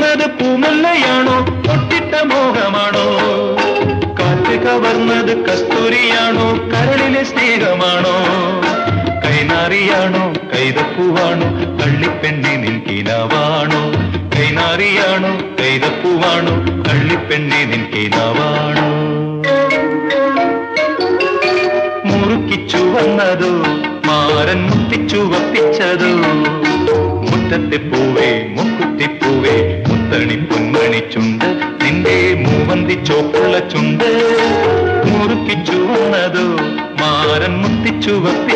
വന്നത് പൂമല്ലയാണോ പൊട്ടിട്ട മോഹമാണോ? കാറ്റ് കവർന്നത് കസ്തൂരിയാണോ കരളിലെ സ്നേഹമാണോ? കൈനാറിയാണോ കൈതപ്പൂവാണോ കള്ളിപ്പെണ്ണി നിൻകിനാവാണോ? കൈനാറിയാണോ കൈതപ്പൂവാണോ കള്ളിപ്പെണ്ണി നിൻകിനാവാണോ? മുറുക്കിച്ചു വന്നതോ മാരൻ മുത്തിച്ചു വപ്പിച്ചതോ? മുറ്റത്തെ പൂവേ മുക്കുത്തിപ്പൂവേ മുത്തണി പൊന്മണി ചുണ്ട് നിന്റെ മൂവന്തി ചോപ്പുള്ള ചുണ്ട്. മുറുക്കിച്ചു വന്നതോ മാരൻ മുത്തിച്ചു വപ്പി